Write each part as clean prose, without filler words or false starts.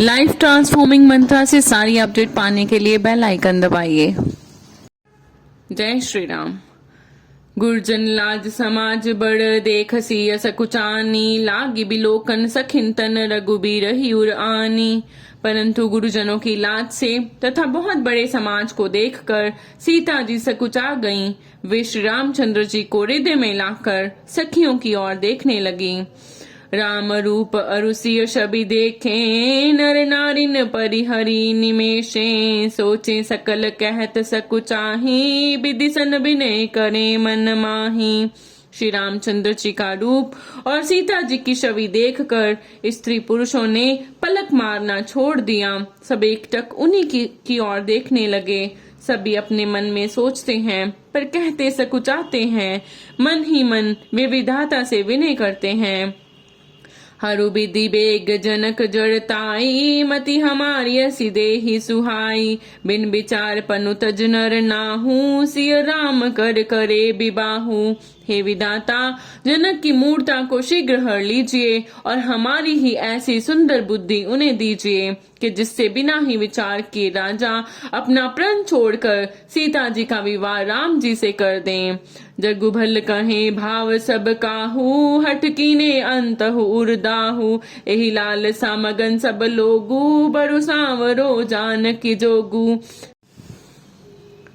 Life transforming मंत्रा से सारी update पाने के लिए बेल आइकन दबाइए। जय श्री राम। गुरजन लाज समाज बड़ देखसी असकुचानी, लागी बिलोकन सखिंतन रघुबीर ही उर आनी। परंतु गुरुजनों की लाज से तथा बहुत बड़े समाज को देखकर सीता जी सकुचा गईं। वे श्री रामचंद्र जी को हृदय में लाकर सखियों की ओर देखने लगी। राम रूप अरुषिय छवि देखे, नर नारिन परिहरी निमेषे। सोचे सकल कहत सकुचाही, विदिशन विनय करे मन माही। श्री रामचंद्र जी का रूप और सीता जी की छवि देखकर स्त्री पुरुषों ने पलक मारना छोड़ दिया। सब एकटक उन्हीं की ओर देखने लगे। सभी अपने मन में सोचते हैं पर कहते सकुचाते हैं। मन ही मन वे विधाता से विनय करते हैं। हरु विधि बेग जनक जड़ताई, मति हमारी असी देहि सुहाई। बिन विचार पनु तज नर नाहू, सिय राम कर करे विबाहू। हे विधाता, जनक की मूर्ता को शीघ्र हर लीजिए और हमारी ही ऐसी सुंदर बुद्धि उन्हें दीजिए कि जिससे बिना ही विचार किए राजा अपना प्रण छोड़कर सीता जी का विवाह राम जी से कर दें। जगुभल कहे भाव सब काहू, हठ कीने अंतहु उर्दाहू। एहि लाल सामगन सब लोगू, बरु सांवरो जानकी जोगू।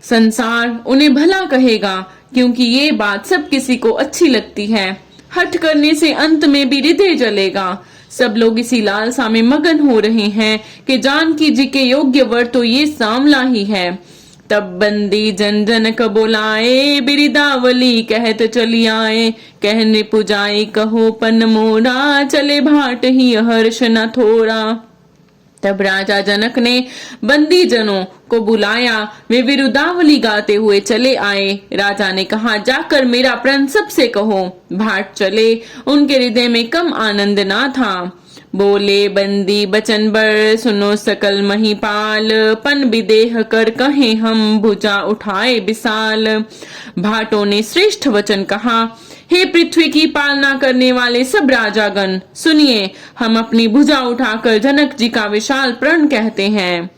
संसार उन्हें भला कहेगा क्योंकि ये बात सब किसी को अच्छी लगती है। हठ करने से अंत में भी हृदय जलेगा। सब लोग इसी लालसा में मगन हो रहे हैं कि जानकी जी के योग्य वर तो ये सांवला ही है। तब बंदी जन जनक बोलाए, बिरिदावली कहत चली आए। कहने पुजाई कहो पन मोरा, चले भाट ही हर्ष न थोड़ा। तब राजा जनक ने बंदी जनों को बुलाया। वे विरुदावली गाते हुए चले आए। राजा ने कहा, जाकर मेरा प्रण सबसे कहो। भाट चले। उनके हृदय में कम आनंद ना था। बोले बंदी बचन बर, सुनो सकल महिपाल। पन विदेह कर कहे हम, भुजा उठाए विशाल। भाटों ने श्रेष्ठ वचन कहा, हे पृथ्वी की पालना करने वाले सब राजागण, सुनिए, हम अपनी भुजा उठाकर जनक जी का विशाल प्रण कहते हैं।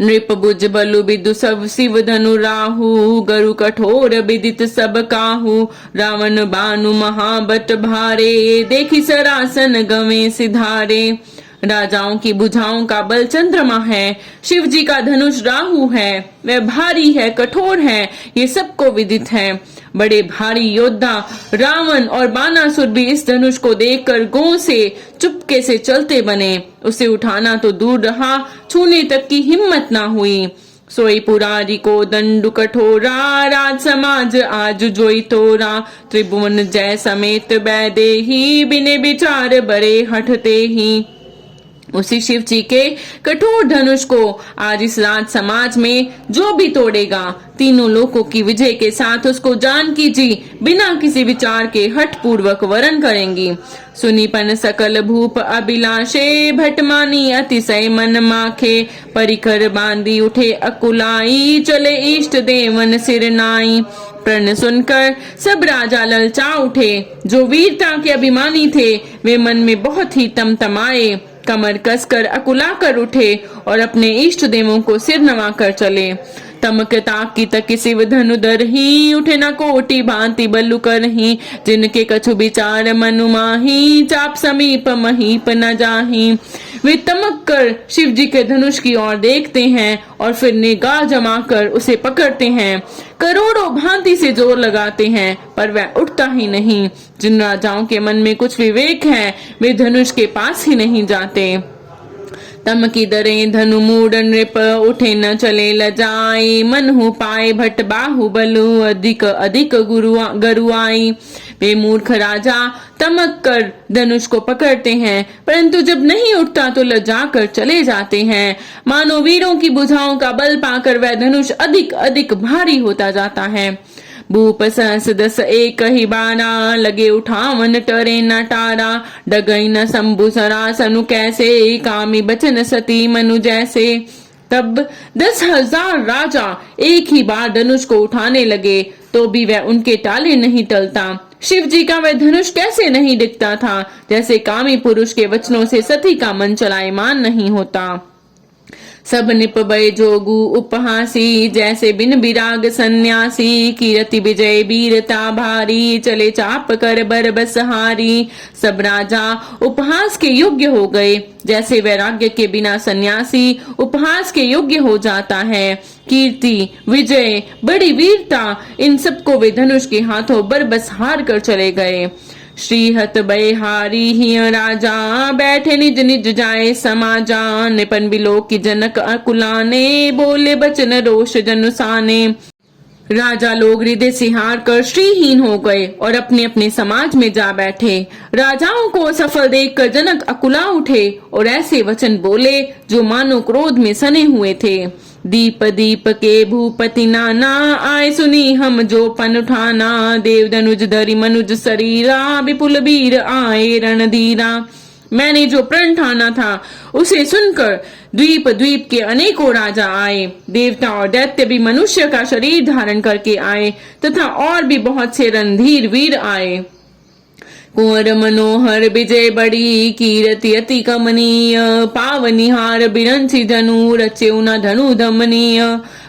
नृप बुज बलु बिदु सब शिव धनु राहु, गरु कठोर विदित सब काहू। रावण बानु महाबट भारे, देखी सरासन गवे सिधारे। राजाओं की भुजाओं का बल चंद्रमा है, शिव जी का धनुष राहु है। वह भारी है, कठोर है, ये सबको विदित है। बड़े भारी योद्धा रावण और बानासुर भी इस धनुष को देखकर गौ से चुपके से चलते बने। उसे उठाना तो दूर रहा, छूने तक की हिम्मत ना हुई। सोई पुरारी को दंडु कठोरा, राज समाज आज जोई तोरा। त्रिभुवन जय समेत बैदेही, बिने विचार बड़े हटते ही। उसी शिव जी के कठोर धनुष को आज इस राज समाज में जो भी तोड़ेगा, तीनों लोकों की विजय के साथ उसको जानकी जी बिना किसी विचार के हठ पूर्वक वरण करेंगी। सुनीपन सकल भूप अभिलाषे, भटमानी अतिशय मन माखे। परिकर बांधी उठे अकुलाई, चले इष्ट देवन सिरनाई। प्रण सुनकर सब राजा ललचा उठे। जो वीरता के अभिमानी थे वे मन में बहुत ही तमतमाए। कमर कसकर अकुला कर उठे और अपने इष्ट देवों को सिर नवा कर चले। तमक ताकी तक शिव धनुधर ही, उठे न कोटि भांति बल्लु करही। जिनके कछु विचार मनु माही, चाप समीप महीप न जाही। वे तमक कर शिव जी के धनुष की ओर देखते हैं और फिर निगाह जमाकर उसे पकड़ते हैं। करोड़ों भांति से जोर लगाते हैं पर वह उठता ही नहीं। जिन राजाओं के मन में कुछ विवेक है वे धनुष के पास ही नहीं जाते। तम की दरे धनु मूड नृप, उठे न चले लजाई। मन हु पाए भट बाहु बलु, अधिक अधिक गरुआई। वे मूर्ख राजा तमक कर धनुष को पकड़ते हैं परंतु जब नहीं उठता तो लजा कर चले जाते हैं। मानो वीरों की भुजाओं का बल पाकर वह धनुष अधिक अधिक भारी होता जाता है। भूप सहस दस एक ही बारा, लगे उठावन टरे न टारा। डगई न शंभु सरासनु कैसे, कामी बचन सती मनु जैसे। तब 10,000 राजा एक ही बार धनुष को उठाने लगे तो भी वह उनके टाले नहीं टलता। शिव जी का वह धनुष कैसे नहीं दिखता था, जैसे कामी पुरुष के वचनों से सती का मन चलायमान नहीं होता। सब निप भय जोगु उपहासी, जैसे बिन विराग सन्यासी, कीरति विजय वीरता भारी, चले चाप कर बरबस हारी। सब राजा उपहास के योग्य हो गए, जैसे वैराग्य के बिना सन्यासी उपहास के योग्य हो जाता है। कीर्ति, विजय, बड़ी वीरता, इन सबको वे धनुष के हाथों बरबस हार कर चले गए। श्रीहत बयहारी ही राजा, बैठे निज निज जाए समाजा। निपन बिलो की जनक अकुलाने, बोले बचन रोष जनुसाने। राजा लोग हृदय से हार कर श्रीहीन हो गए और अपने अपने समाज में जा बैठे। राजाओं को सफल देखकर जनक अकुला उठे और ऐसे वचन बोले जो मानो क्रोध में सने हुए थे। दीप दीप के भूपति नाना, आए सुनी हम जो पन उठाना। देव धनुज धरि मनुज शरीरा, विपुल वीर आए रणधीरा। मैंने जो प्रण ठाना था उसे सुनकर द्वीप द्वीप के अनेकों राजा आए। देवता और दैत्य भी मनुष्य का शरीर धारण करके आए तथा और भी बहुत से रणधीर वीर आए। कुंवर मनोहर विजय बड़ी, कीरति अति कमनीय। पावनिहार बिरंसी धनु, रचे उना धनु धमनीय।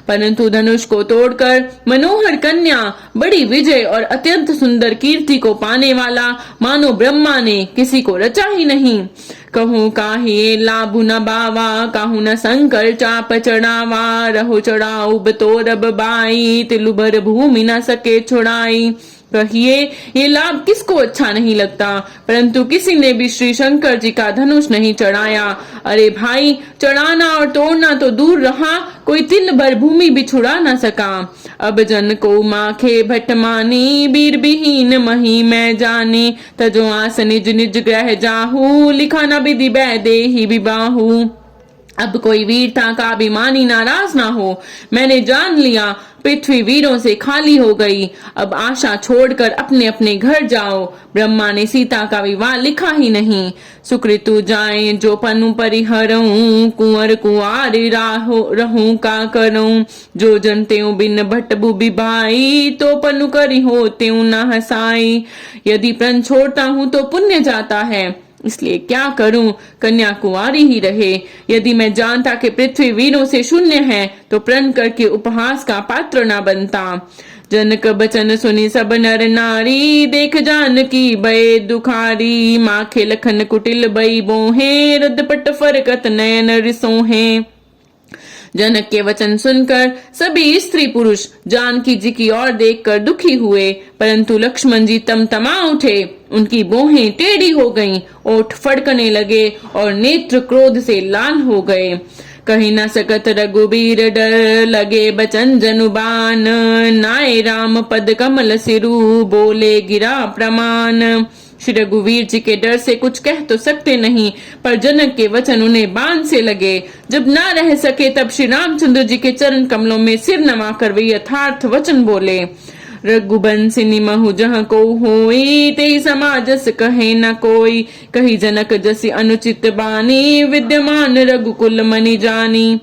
परंतु धनुष को तोड़कर मनोहर कन्या, बड़ी विजय और अत्यंत सुंदर कीर्ति को पाने वाला मानो ब्रह्मा ने किसी को रचा ही नहीं। कहूँ काहे लाभु न बावा, काहू न शंकर चाप चढ़ावा। रहो चढ़ाऊ बतोरब बाई, तिलु भर भूमि न सके छुड़ाई। कहिए ये लाभ किसको अच्छा नहीं लगता, परंतु किसी ने भी श्री शंकर जी का धनुष नहीं चढ़ाया। अरे भाई, चढ़ाना और तोड़ना तो दूर रहा, कोई तिल भर भूमि भी छुड़ा न सका। अब जन को माखे भट मानी, वीर विहीन मही मैं जानी। तजो आस निज निज ग्रह जाहू, लिखा न विधि बैदे ही विबाहू। अब कोई वीरता का अभिमानी नाराज ना हो, मैंने जान लिया पृथ्वी वीरों से खाली हो गई। अब आशा छोड़कर अपने अपने घर जाओ। ब्रह्मा ने सीता का विवाह लिखा ही नहीं। सुकृतु जाए जो पनु परिहरऊं, कुंवर कुंवारी रहूं का करूं। जो जन त्यों बिन भट बुबी भाई, तो पनु करी हो त्यों न हसाई। यदि प्रण छोड़ता हूं तो पुण्य जाता है, इसलिए क्या करूं, कन्या कुंवारी ही रहे। यदि मैं जानता कि पृथ्वी वीरों से शून्य है तो प्रण करके उपहास का पात्र न बनता। जनक बचन सुनी सब नर नारी, देख जान की बय दुखारी। माखे लखन कुटिल बई बोहे, रदपट फरकत नयन रिसोहे। जनक के वचन सुनकर सभी स्त्री पुरुष जानकी जी की ओर देखकर दुखी हुए, परंतु लक्ष्मण जी तमतमा उठे। उनकी बोहें टेढ़ी हो गईं, ओठ फड़कने लगे और नेत्र क्रोध से लाल हो गए। कही न सकत रघुबीर डर, लगे बचन जनुबान। नाय राम पद कमल सिरु, बोले गिरा प्रमाण। श्री रघुवीर जी के डर से कुछ कह तो सकते नहीं, पर जनक के वचन उन्हें बाण से लगे। जब ना रह सके तब श्री रामचंद्र जी के चरण कमलों में सिर नवाकर वे यथार्थ वचन बोले। रघुबंसिनी महु जह को होई, ते समाजस कहे न कोई। कही जनक जसी अनुचित बानी, विद्यमान रघुकुल मनि जानी।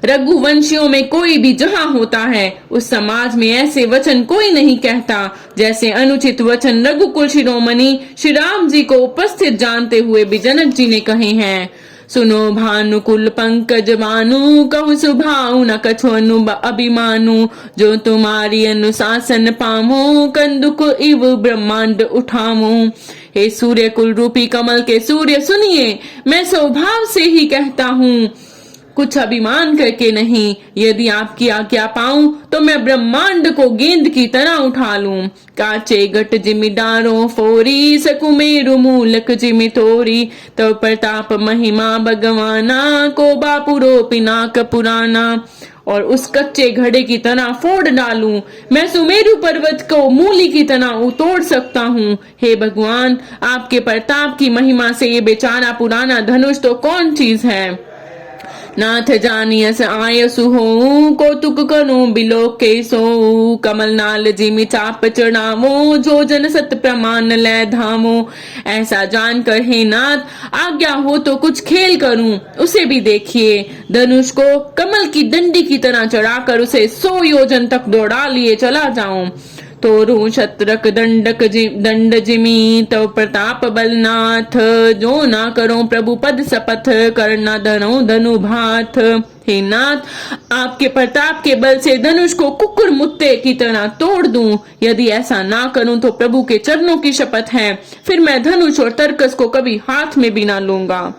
रघुवंशियों में कोई भी जहां होता है उस समाज में ऐसे वचन कोई नहीं कहता जैसे अनुचित वचन रघुकुल शिरोमणि श्री राम जी को उपस्थित जानते हुए भी जनक जी ने कहे हैं। सुनो भानुकुल पंकज बानु, कहु सुभाऊ न कछु अभिमानु। जो तुम्हारी अनुशासन पामो, कंदुक इव ब्रह्मांड उठामो। हे सूर्य कुल रूपी कमल के सूर्य सुनिए, मैं स्वभाव से ही कहता हूँ, कुछ अभिमान करके नहीं। यदि आपकी आज्ञा पाऊं तो मैं ब्रह्मांड को गेंद की तरह उठा लूं। काचे घट जिमि डारो फोरी, सकुमेरु मूलक जिमि तोरी। तो प्रताप महिमा भगवाना, को बापुरो पिनाक पुराना। और उस कच्चे घड़े की तरह फोड़ डालूं। मैं सुमेरु पर्वत को मूली की तरह तोड़ सकता हूँ। हे भगवान, आपके प्रताप की महिमा से ये बेचारा पुराना धनुष तो कौन चीज है। नाथ जानियस आयसु हो, कौतुक करूं बिलो के सो। कमल नाल जिमि चाप चढ़ावो, जो जन सत प्रमाण ले धामो। ऐसा जानकर हे नाथ, आज्ञा हो तो कुछ खेल करूं, उसे भी देखिए। धनुष को कमल की डंडी की तरह चढ़ाकर उसे 100 योजन तक दौड़ा लिए चला जाऊं। तोरु शत्रक दंड जिमी तव प्रताप बलनाथ, जो ना करो प्रभु पद शपथ, करना धनु भाथ। हे नाथ, आपके प्रताप के बल से धनुष को कुकुर मुत्ते की तरह तोड़ दूं। यदि ऐसा ना करूं तो प्रभु के चरणों की शपथ है, फिर मैं धनुष और तरकस को कभी हाथ में भी ना लूंगा।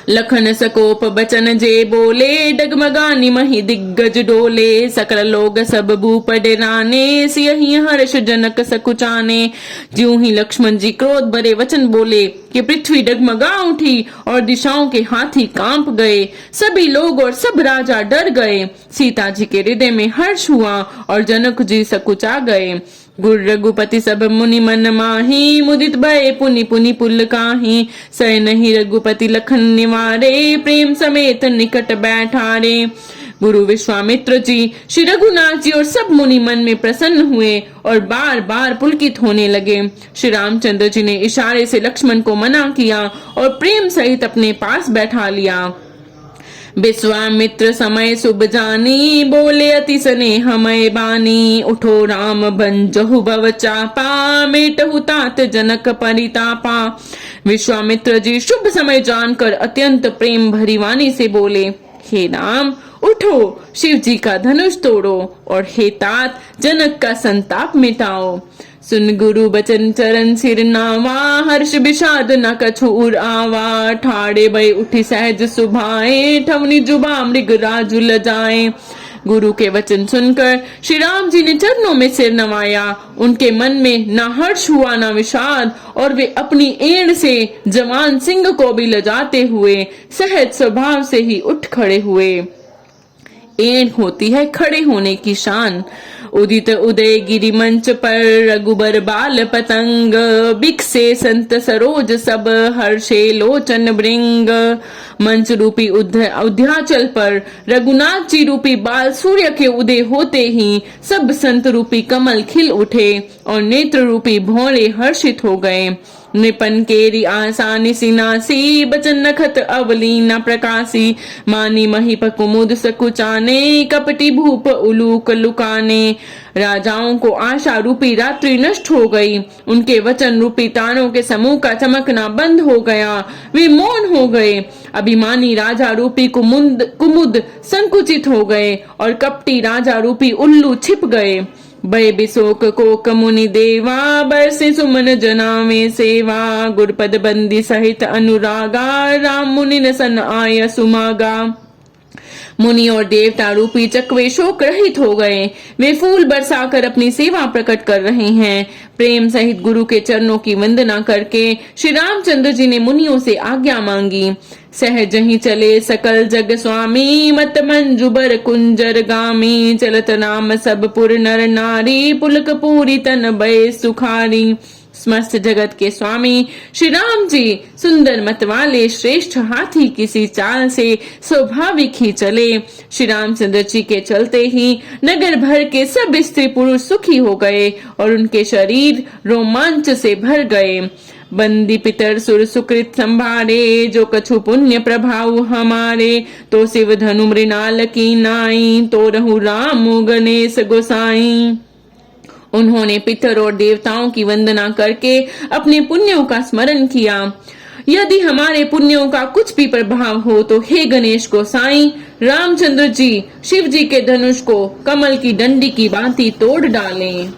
लखन सकोप बचन जे बोले, डगमगानी मही दिग्गज डोले, सकल लोग सब भूप डराने, सियहि हर्ष जनक सकुचाने। ज्यों ही लक्ष्मण जी क्रोध भरे वचन बोले कि पृथ्वी डगमगा उठी और दिशाओं के हाथी कांप गए। सभी लोग और सब राजा डर गए। सीता जी के हृदय में हर्ष हुआ और जनक जी सकुचा गए। गुर रघुपति सब मुनि मन माही, मुदित भय पुनि पुनि पुल काही। सह नहीं रघुपति लखन निवारे, प्रेम समेत निकट बैठारे। गुरु विश्वामित्र जी, श्री रघुनाथ जी और सब मुनि मन में प्रसन्न हुए और बार बार पुलकित होने लगे। श्री रामचंद्र जी ने इशारे से लक्ष्मण को मना किया और प्रेम सहित अपने पास बैठा लिया। विश्वामित्र समय शुभ जानी, बोले अति स्नेहमय बानी। उठो राम भंजहु भव चापा, मेटहु तात जनक परितापा। विश्वामित्र जी शुभ समय जानकर अत्यंत प्रेम भरी वाणी से बोले, हे राम उठो, शिव जी का धनुष तोड़ो और हे तात जनक का संताप मिटाओ। सुन गुरु बचन चरण सिर नावा, हर्ष विषाद न कछु उर आवा। ठाड़े भय उठी सहज सुभाए, ठवनी जुबा मृग राजु लजाए। गुरु के वचन सुनकर श्री राम जी ने चरणों में सिर नवाया। उनके मन में न हर्ष हुआ न विषाद, और वे अपनी एड़ से जवान सिंह को भी लजाते हुए सहज स्वभाव से ही उठ खड़े हुए। एड़ होती है खड़े होने की शान। उदित उदय गिरि मंच पर, रघुबर बाल पतंग। बिकसे संत सरोज सब, हर्षे लोचन भृंग। मंच रूपी उद्याचल पर रघुनाथ जी रूपी बाल सूर्य के उदय होते ही सब संत रूपी कमल खिल उठे और नेत्र रूपी भौरे हर्षित हो गए। निपन केरी आसानी सिनासी, बचन नखत अवली न प्रकाशी। मानी महिप कुमुद सकुचाने, कपटी भूप उलूक लुकाने। राजाओं को आशा रूपी रात्रि नष्ट हो गई। उनके वचन रूपी तारों के समूह का चमकना बंद हो गया। वे मौन हो गए। अभिमानी राजा रूपी कुमुद संकुचित हो गए और कपटी राजा रूपी उल्लू छिप गए। भय बिशोक कोक मुनि देवा, बरसे सुमन जनावे सेवा। गुरपद बंदी सहित अनुरागा, राम मुनि न सन आय सुमागा। मुनि और देवता रूपी चकवे शोक रहित हो गए। वे फूल बरसाकर अपनी सेवा प्रकट कर रहे हैं। प्रेम सहित गुरु के चरणों की वंदना करके श्री रामचंद्र जी ने मुनियों से आज्ञा मांगी। सहज ही चले सकल जग स्वामी, मत मंजुबर कुंजर गामी। चलत नाम सब पुर नर नारी, पुलक पूरी तन भय सुखारी। समस्त जगत के स्वामी श्री राम जी सुंदर मत वाले श्रेष्ठ हाथी किसी चाल से स्वाभाविक ही चले। श्री रामचंद्र जी के चलते ही नगर भर के सब स्त्री पुरुष सुखी हो गए और उनके शरीर रोमांच से भर गए। बंदी पितर सुर सुकृत संभारे, जो कछु पुण्य प्रभाव हमारे। तो शिव धनु मृणाल की नाई, तो रहु राम गणेश गोसाई। उन्होंने पितर और देवताओं की वंदना करके अपने पुण्यों का स्मरण किया। यदि हमारे पुण्यों का कुछ भी प्रभाव हो तो हे गणेश गोसाई, रामचंद्र जी शिव जी के धनुष को कमल की डंडी की भांति तोड़ डालें।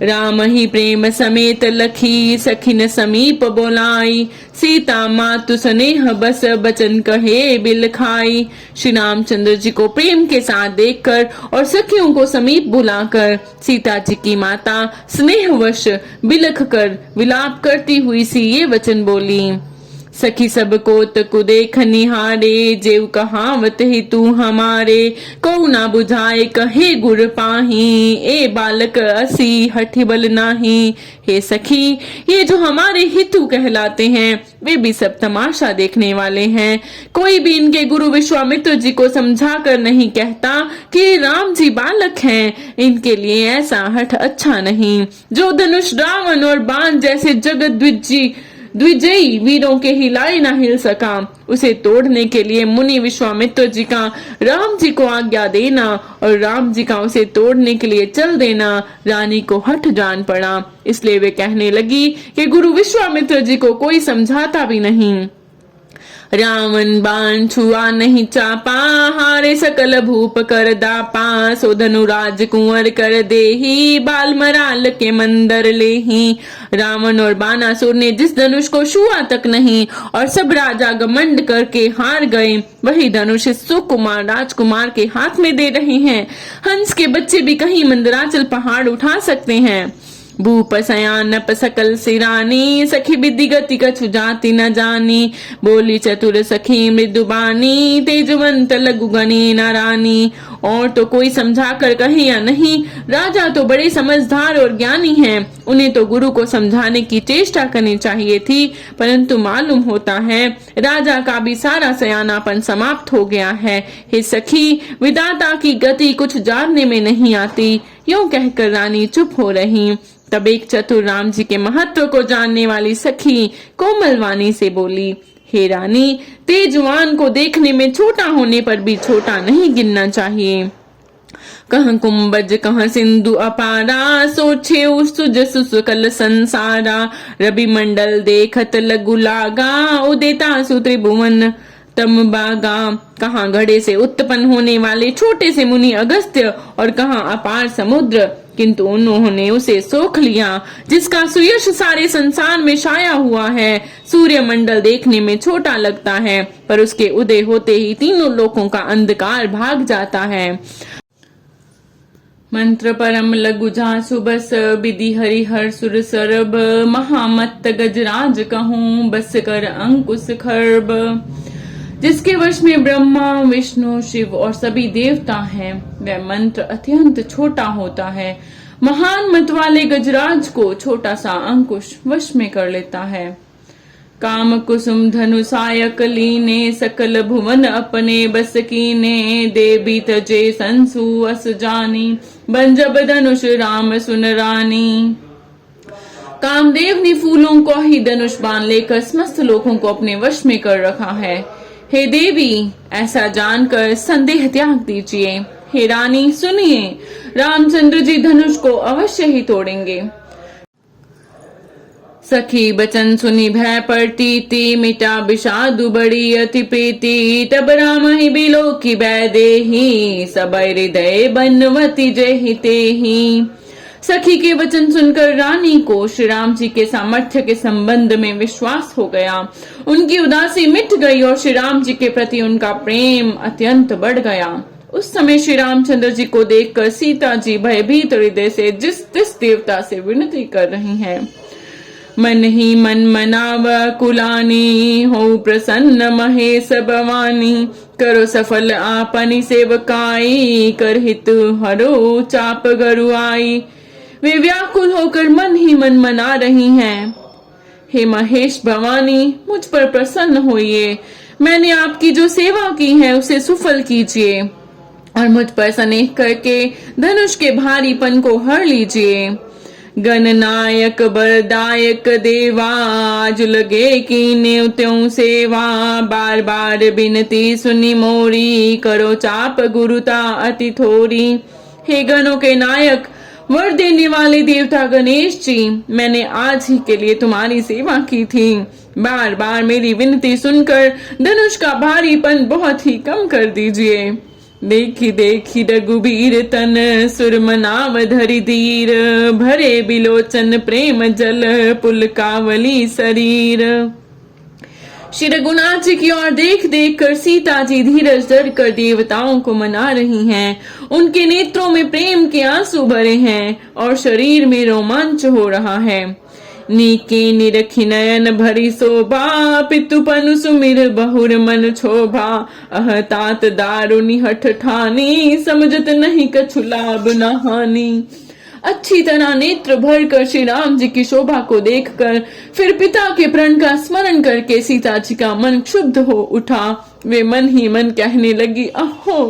राम ही प्रेम समेत लखी, सखिन समीप बोलाई। सीता मातु स्नेह बस, बचन कहे बिल खाई। श्री रामचंद्र जी को प्रेम के साथ देखकर और सखियों को समीप बुलाकर सीता जी की माता स्नेहवश बिलख कर विलाप करती हुई सी ये वचन बोली। सखी सब को देख निहारे, जेव कहावत ही तू हमारे। को ना बुझाए कहे गुर पाही, ए बालक असी हठी बल नाही। हे सखी, ये जो हमारे हितु कहलाते हैं वे भी सब तमाशा देखने वाले हैं। कोई भी इनके गुरु विश्वामित्र जी को समझा कर नहीं कहता कि राम जी बालक हैं। इनके लिए ऐसा हठ अच्छा नहीं। जो धनुष रावण और बाण जैसे जगत द्विजयी वीरों के हिलाए ना हिल सका। उसे तोड़ने के लिए मुनि विश्वामित्र जी का राम जी को आज्ञा देना और राम जी का उसे तोड़ने के लिए चल देना रानी को हठ जान पड़ा। इसलिए वे कहने लगी कि गुरु विश्वामित्र जी को कोई समझाता भी नहीं। रावण बाण छुआ नहीं चापा, हारे सकल भूप कर दापा। सो धनुराज कुंवर कर देही, बाल मराल के मंदर लेही। रावण और बानासुर ने जिस धनुष को छुआ तक नहीं और सब राजा घमंड करके हार गए, वही धनुष सुकुमार राजकुमार के हाथ में दे रहे हैं। हंस के बच्चे भी कहीं मंदराचल पहाड़ उठा सकते हैं। भूप सयानप सकल सिरानी, सखी विधि गति कछु जाति न जानी। बोली चतुर सखी मृदुबानी, तेजवंत लघु गणी न रानी। और तो कोई समझा कर कहे या नहीं, राजा तो बड़े समझदार और ज्ञानी हैं, उन्हें तो गुरु को समझाने की चेष्टा करनी चाहिए थी, परंतु मालूम होता है राजा का भी सारा सयानापन समाप्त हो गया है। हे सखी, विधाता की गति कुछ जानने में नहीं आती। यूं कहकर रानी चुप हो रही। तब एक चतुर राम जी के महत्व को जानने वाली सखी कोमल वाणी से बोली, हे रानी, तेजवान को देखने में छोटा होने पर भी छोटा नहीं गिनना चाहिए। कहाँ कुंभज कहाँ सिंधु अपारा, सोचे सुज सुसकल संसारा। रवि मंडल देखत लघु लागा, उदेता सुत्रिभुवन तम बागा। कहाँ घड़े से उत्पन्न होने वाले छोटे से मुनि अगस्त्य और कहाँ अपार समुद्र, किंतु उन्होंने उसे सोख लिया जिसका सुयश सारे संसार में छाया हुआ है। सूर्य मंडल देखने में छोटा लगता है, पर उसके उदय होते ही तीनों लोकों का अंधकार भाग जाता है। मंत्र परम लघु जासु बस, विधि हरिहर सुर सरब। महामत्त गजराज कहूं, बस कर अंकुश खर्ब। जिसके वश में ब्रह्मा विष्णु शिव और सभी देवता हैं, वह मंत्र अत्यंत छोटा होता है। महान मत वाले गजराज को छोटा सा अंकुश वश में कर लेता है। काम कुसुम धनुषायक लीने, सकल भुवन अपने बस कीने। देवी तजे संसु अस जानी, बन जब धनुष राम सुन रानी। कामदेव ने फूलों को ही धनुष बाण लेकर समस्त लोगों को अपने वश में कर रखा है। हे देवी, ऐसा जानकर संदेह त्याग दीजिए। हे रानी, सुनिए, रामचंद्र जी धनुष को अवश्य ही तोड़ेंगे। सखी बचन सुनी भय पड़ती, मिटा विषादु बड़ी अति प्रीति। तब राम ही बिलो की बै देही, सब हृदय बनवती जय हिते ही। सखी के वचन सुनकर रानी को श्री राम जी के सामर्थ्य के संबंध में विश्वास हो गया। उनकी उदासी मिट गई और श्री राम जी के प्रति उनका प्रेम अत्यंत बढ़ गया। उस समय श्री रामचंद्र जी को देखकर सीता जी भयभीत हृदय से जिस देवता से विनती कर रही हैं, मन ही मन मनाव कुलानी, हो प्रसन्न महेश भवानी। करो सफल आपनी सेवकाई, कर हित हरो चाप गरुआई। वे व्याकुल होकर मन ही मन मना रही हैं, हे महेश भवानी, मुझ पर प्रसन्न होइए। मैंने आपकी जो सेवा की है उसे सुफल कीजिए और मुझ पर स्नेह करके धनुष के भारीपन को हर लीजिए। गणनायक बरदायक देवा, आज लगे कीने त्यों सेवा। बार बार बिनती सुनी मोरी, करो चाप गुरुता अति थोरी। हे गणों के नायक, वर देने वाले देवता गणेश जी, मैंने आज ही के लिए तुम्हारी सेवा की थी। बार बार मेरी विनती सुनकर धनुष का भारीपन बहुत ही कम कर दीजिए। देखी देखी रघुबीर तन, सुरमनाव धरि धीर। भरे बिलोचन प्रेम जल, पुलकावली शरीर। श्री रघुनाथ जी की ओर देख देख कर सीता जी धीरज धर कर देवताओं को मना रही हैं। उनके नेत्रों में प्रेम के आंसू भरे हैं और शरीर में रोमांच हो रहा है। नीके निरखी नयन भरी शोभा, पितुपनु सुमिर बहुर मन क्षोभा। अह तात दारुनि हठ ठानी, समझत नहीं कछु लाभ न हानि। अच्छी तरह नेत्र भर कर श्री राम जी की शोभा को देखकर फिर पिता के प्रण का स्मरण करके सीता जी का मन क्षुब्ध हो उठा। वे मन ही मन कहने लगी, अहो,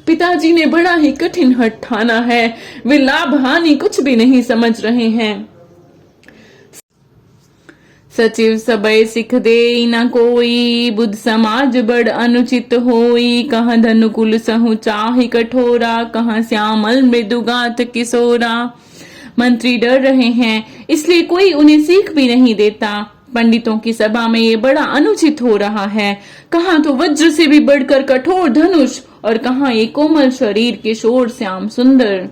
पिताजी ने बड़ा ही कठिन हठ ठाना है। वे लाभ हानि कुछ भी नहीं समझ रहे हैं। सचिव सबय सिख दे न कोई, बुद्ध समाज बड़ अनुचित होई। कहाँ धनुकुल सहु चाहि कठोरा, कहाँ श्यामल मृदुगात किशोरा। मंत्री डर रहे हैं, इसलिए कोई उन्हें सीख भी नहीं देता। पंडितों की सभा में ये बड़ा अनुचित हो रहा है। कहाँ तो वज्र से भी बढ़कर कठोर धनुष, और कहाँ ये कोमल शरीर किशोर श्याम सुंदर।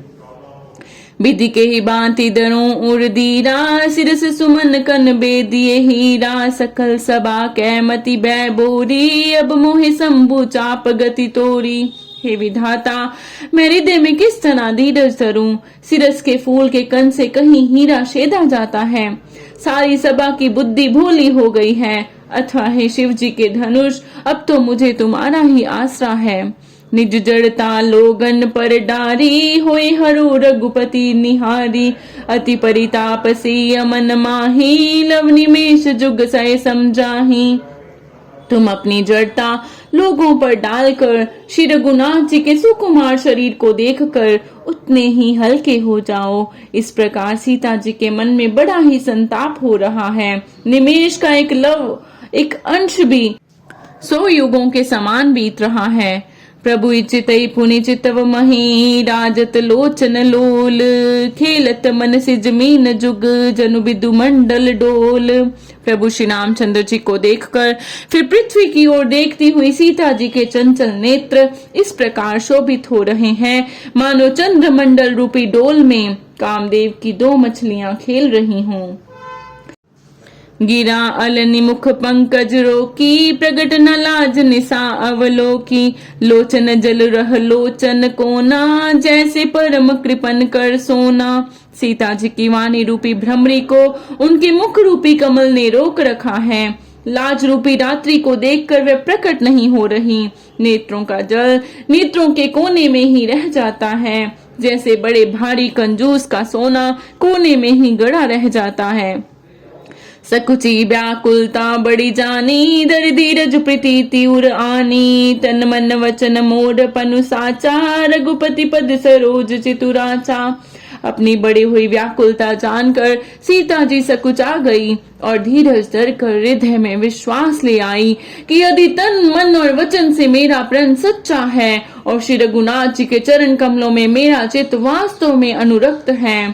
विधि के ही बांति दरों उर दीरा, सिरस सुमन कन बेदिए हीरा। सकल सभा कैमति बै बोरी, अब मोहि शंभु चाप गति तोरी। हे विधाता, मैं हृदय में किस तरह धीरज धरूं। सिरस के फूल के कण से कहीं हीरा छेदा जाता है। सारी सभा की बुद्धि भोली हो गई है। अथवा हे शिव जी के धनुष, अब तो मुझे तुम्हारा ही आसरा है। निज जड़ता लोगन पर डारी, होए हरो रघुपति निहारी। अति परिताप से अमन माही, लव निमेष जुग सय समझाही। तुम अपनी जड़ता लोगों पर डालकर श्री रघुनाथ जी के सुकुमार शरीर को देखकर उतने ही हल्के हो जाओ। इस प्रकार सीता जी के मन में बड़ा ही संताप हो रहा है। निमेष का एक अंश भी 100 युगों के समान बीत रहा है। प्रभु इचितई पुनि चितव मही, राजत लोचन लोल। खेलत मन से जमीन जुग, जनु बिदु मंडल डोल। प्रभु श्री रामचंद्र जी को देखकर फिर पृथ्वी की ओर देखती हुई सीता जी के चंचल नेत्र इस प्रकार शोभित हो रहे हैं, मानो चंद्र मंडल रूपी डोल में कामदेव की 2 मछलियां खेल रही हों। गिरा अलनि मुख पंकज रोकी, प्रगट न लाज निशा अवलोकी। लोचन जल रह लोचन कोना, जैसे परम कृपन कर सोना। सीता जी की वाणी रूपी भ्रमरी को उनके मुख रूपी कमल ने रोक रखा है। लाज रूपी रात्रि को देखकर वे प्रकट नहीं हो रही। नेत्रों का जल नेत्रों के कोने में ही रह जाता है, जैसे बड़े भारी कंजूस का सोना कोने में ही गड़ा रह जाता है। सकुची व्याकुलता बड़ी जानी, दर धीरज प्रीति उर आनी। तन मन वचन मोर पनु साचा, रघुपति पद सरोज चितुराचा। अपनी बड़ी हुई व्याकुलता जानकर सीता जी सकुचा गई और धीरज धर कर हृदय में विश्वास ले आई कि यदि तन मन और वचन से मेरा प्रण सच्चा है और श्री रघुनाथ जी के चरण कमलों में मेरा चित्त वास्तव में अनुरक्त है,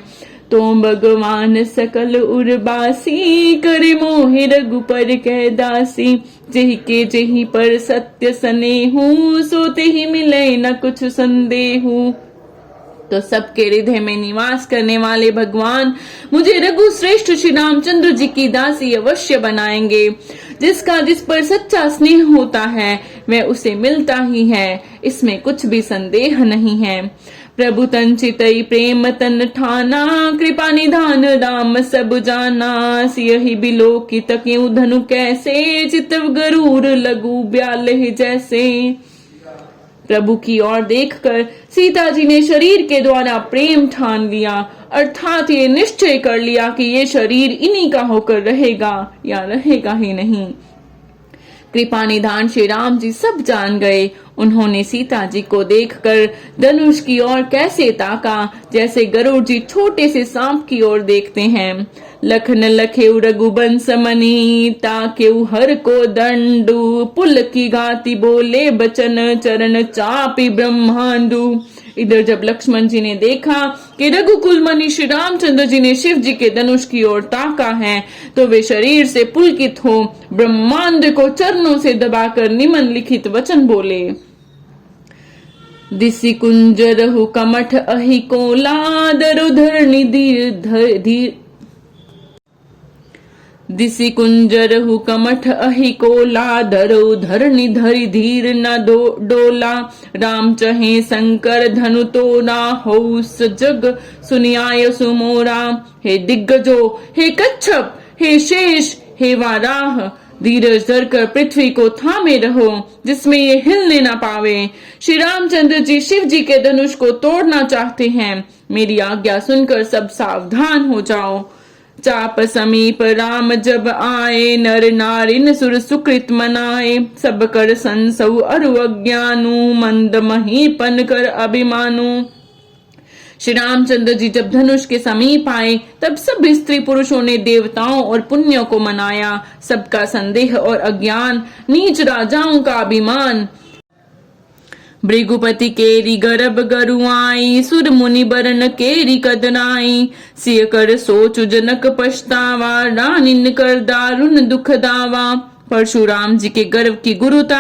तो भगवान सकल उर्बासी, करे मोहि रघुपर कह दासी। जेहि के जेहि पर सत्य सनेहु, सोते ही मिले न कुछ संदेहु। तो सबके हृदय में निवास करने वाले भगवान मुझे रघु श्रेष्ठ श्री रामचंद्र जी की दासी अवश्य बनाएंगे। जिसका जिस पर सच्चा स्नेह होता है वह उसे मिलता ही है, इसमें कुछ भी संदेह नहीं है। प्रभु तन चितई प्रेम तन ठाना, कृपा निधान राम सब जाना। सियहि बिलोकित क्यों धनु कैसे, चितव गरूर लघु ब्यालह जैसे। प्रभु की ओर देखकर सीता जी ने शरीर के द्वारा प्रेम ठान लिया, अर्थात ये निश्चय कर लिया कि ये शरीर इन्हीं का होकर रहेगा या रहेगा ही नहीं। कृपा निधान श्री राम जी सब जान गए। उन्होंने सीता जी को देखकर धनुष की ओर कैसे ताका, जैसे गरुड़ जी छोटे से सांप की ओर देखते हैं। लखन लखेउ रघुबंस मनी, ताकेउ हर को दंडू। पुल की गाती बोले बचन, चरण चापी ब्रह्मांडू। इधर जब लक्ष्मण जी ने देखा कि रघुकुल मणि श्री रामचंद्र जी ने शिव जी के धनुष की ओर ताका है, तो वे शरीर से पुलकित हो ब्रह्मांड को चरणों से दबाकर निम्नलिखित वचन बोले। दिसि कुंजरहु कमठ अहि कोला, दरु धरणी धीर दिसि कुंजरहु कमठ अहि कोला, धरो धरणी धरि धीर न डोला। राम चहे शंकर धनु तोरा, हो जग सुनियाय सुमोरा। हे दिग्गजो, हे कच्छप, हे शेष, हे वाराह, धीरज धरकर पृथ्वी को थामे रहो जिसमें ये हिलने न पावे। श्री रामचंद्र जी शिव जी के धनुष को तोड़ना चाहते हैं। मेरी आज्ञा सुनकर सब सावधान हो जाओ। चाप समीप राम जब आए, नर नारिन सुर सुकृत मनाए। सब कर संसौ अरु अज्ञानु, मंद महीपन कर अभिमानु। श्री रामचंद्र जी जब धनुष के समीप आए तब सब स्त्री पुरुषों ने देवताओं और पुण्यों को मनाया। सबका संदेह और अज्ञान, नीच राजाओं का अभिमान। भृगुपति केरी गर्भ गरुआई, सुर मुनि बरन केरी कदनाई। सिय कर सोचु जनक पछतावा, रानिन कर दारुण दुख दावा। परशुराम जी के गर्व की गुरुता,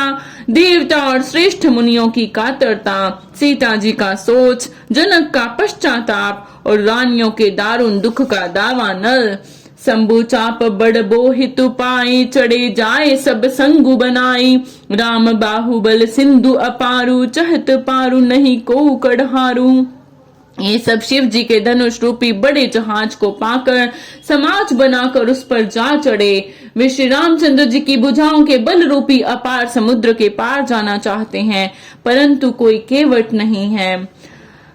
देवता और श्रेष्ठ मुनियों की कातरता, सीता जी का सोच, जनक का पश्चाताप और रानियों के दारुण दुख का दावा नल। शंभु चाप बड़ बोहितु पाई, चढ़े जाए सब संगु बनाई। राम बाहुबल सिंधु अपारु, चहत पारु नहीं को कड़हारू। ये सब शिव जी के धनुष रूपी बड़े जहाज को पाकर समाज बनाकर उस पर जा चढ़े। वे श्री रामचंद्र जी की भुजाओं के बल रूपी अपार समुद्र के पार जाना चाहते हैं, परंतु कोई केवट नहीं है।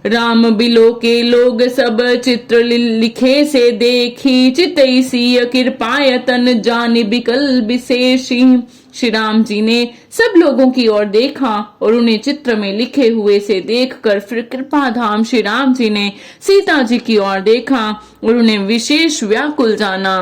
राम बिलो के लोग सब चित्र लिखे से देखी, चितई सिय कृपायतन जानि बिकल विशेषी। श्री राम जी ने सब लोगों की ओर देखा और उन्हें चित्र में लिखे हुए से देखकर फिर कृपा धाम श्री राम जी ने सीता जी की ओर देखा और उन्हें विशेष व्याकुल जाना।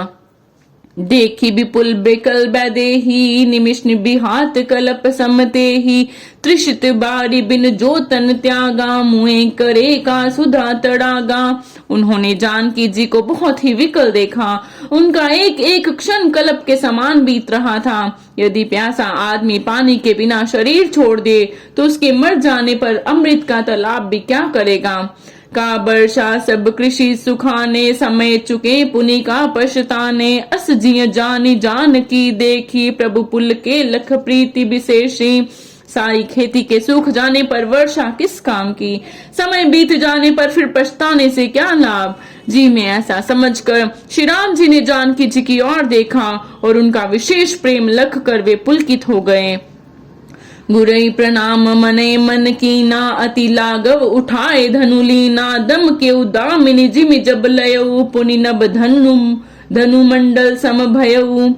देखी विपुल बेकल बैदेही, निमिष निबिहात कलप समते ही। त्रिषित बारी बिन जो तन त्यागा, मुए करे का सुधा तड़ागा। उन्होंने जानकी जी को बहुत ही विकल देखा। उनका एक एक क्षण कल्प के समान बीत रहा था। यदि प्यासा आदमी पानी के बिना शरीर छोड़ दे तो उसके मर जाने पर अमृत का तालाब भी क्या करेगा। का वर्षा सब कृषि सुखाने, समय चुके पुनि का पछताने। अस जिय जानी जान की देखी, प्रभु पुल के लख प्रीति विशेषी। सारी खेती के सूख जाने पर वर्षा किस काम की, समय बीत जाने पर फिर पछताने से क्या लाभ। जी में ऐसा समझकर श्री राम जी ने जानकी जी की ओर देखा और उनका विशेष प्रेम लख कर वे पुलकित हो गए। गुरई प्रणाम मने मन कीना, अति लागव उठाए धनुलीना। दम के उदामिनी जिमि जब लयऊ, पुनि नभ धनु मंडल सम भयऊ।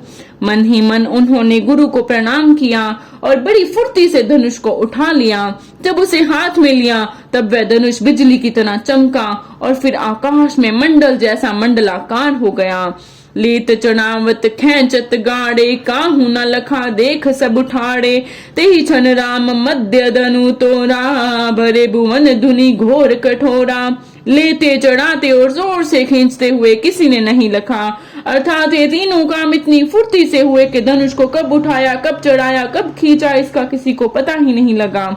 मन ही मन उन्होंने गुरु को प्रणाम किया और बड़ी फुर्ती से धनुष को उठा लिया। जब उसे हाथ में लिया तब वह धनुष बिजली की तरह चमका और फिर आकाश में मंडल जैसा मंडलाकार हो गया। लेत चढ़ावत खेचत गाड़े, काहू न लखा देख सब उठाड़े। तेहि छन राम मध्य धनु तोरा, भरे भुवन धुनि घोर कठोरा। लेते चढ़ाते और जोर से खींचते हुए किसी ने नहीं लखा। अर्थात ये तीनों काम इतनी फुर्ती से हुए कि धनुष को कब उठाया, कब चढ़ाया, कब खींचा, इसका किसी को पता ही नहीं लगा।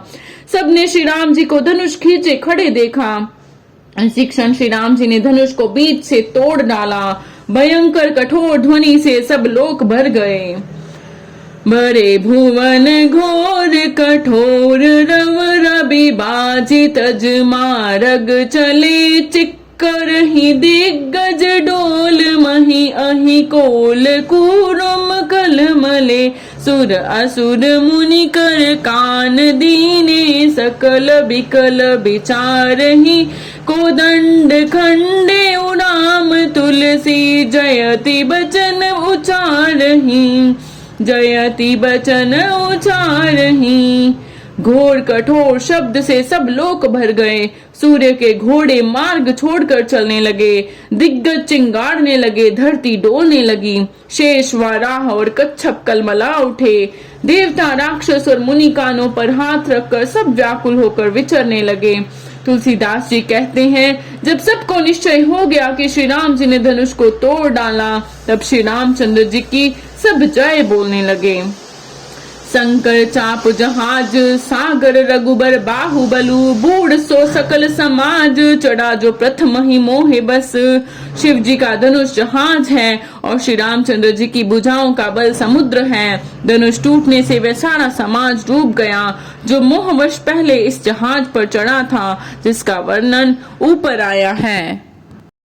सबने श्री राम जी को धनुष खींचे खड़े देखा। इसी क्षण श्री राम जी ने धनुष को बीच से तोड़ डाला। भयंकर कठोर ध्वनि से सब लोक भर गए। बरे भुवन घोर कठोर, रव रवि बाजी तज मारग। चले चिक्कर ही दिग्गज डोल, मही अहि कोल कुरुम कलमले। सुर असुर मुनि कर कान दीने, सकल बिकल विचारहि। कोदंड खंडे उड़ाम तुलसी, जयति बचन उचारहि। जयति बचन उचारहि। घोर कठोर शब्द से सब लोक भर गए। सूर्य के घोड़े मार्ग छोड़कर चलने लगे। दिग्गज चिंगाड़ने लगे, धरती डोलने लगी। शेष वाराह और कच्छप कलमला उठे। देवता राक्षस और मुनि कानों पर हाथ रखकर सब व्याकुल होकर विचरने लगे। तुलसीदास जी कहते हैं, जब सबको निश्चय हो गया कि श्री राम जी ने धनुष को तोड़ डाला, तब श्री रामचंद्र जी की सब जय बोलने लगे। शंकर चाप जहाज, सागर रघुबर बाहुबलु। बूढ़ सो सकल समाज, चढ़ा जो प्रथम ही मोहे बस। शिव जी का धनुष जहाज है और श्री रामचंद्र जी की भुजाओं का बल समुद्र है। धनुष टूटने से वह सारा समाज डूब गया जो मोहवश पहले इस जहाज पर चढ़ा था, जिसका वर्णन ऊपर आया है।